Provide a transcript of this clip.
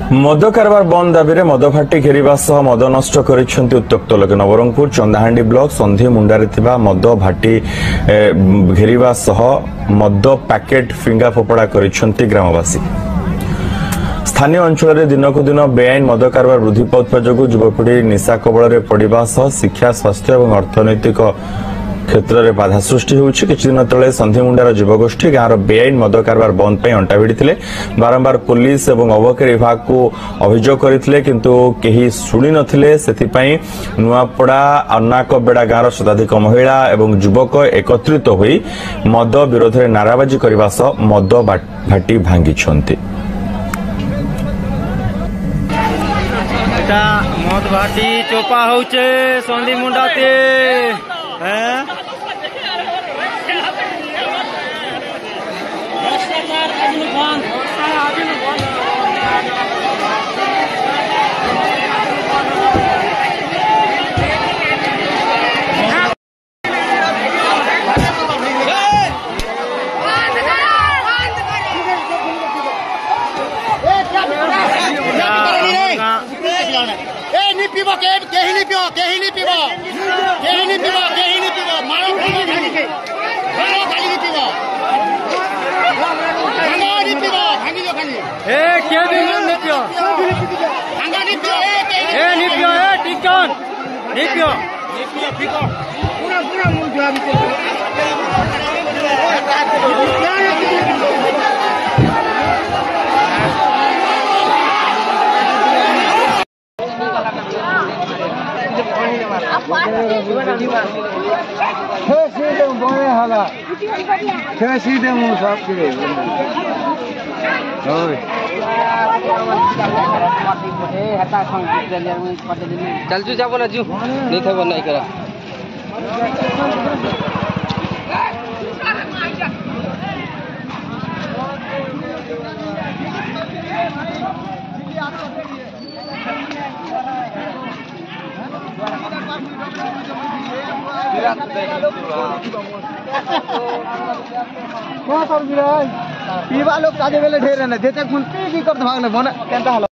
मद कारबार बंद दाबी मद भाटी घेरिबा सह मद नष्ट करिसेंति उत्त्यक्त लोक नवरंगपुर चंदाहांडी ब्लॉक संधि मुंडारे थिबा मद भाटी घेरिबा सह मद पैकेट फिंगा फोपड़ा करिसेंति ग्रामवासी। स्थानीय अंचल दिनकु दिन बेआईन मद कारबार वृद्धि पाउथबा जोगु युवपीढ़ी निशा कबल पड़िबा सह शिक्षा स्वास्थ्य और अर्थनैतिक क्षेत्र में बाधा सृष्टि होउछि। किछि दिन तले संधिमुंडार युवगोष्ठी गाँव बेआईन मद कारबार बंद पे अंटा भिड़िथिले। बारंबार पुलिस और अबकारी विभाग को अभियोग करथिले किंतु केही सुनि नथिले। सेथिपई नुआपड़ा अन्नाकबेड़ा गाँव शताधिक महिला और युवक एकत्रित होई मद विरोध में नाराबाजी करने सह मद भाटी भांगिछंती। मद भाटी चोपा होचे संधिमुंडाते चल जाब ना जू नहीं थे नहीं करा पीवा लोग ताजे बेले ढेर है ना जेते खुन पी की कर भागले बन केनता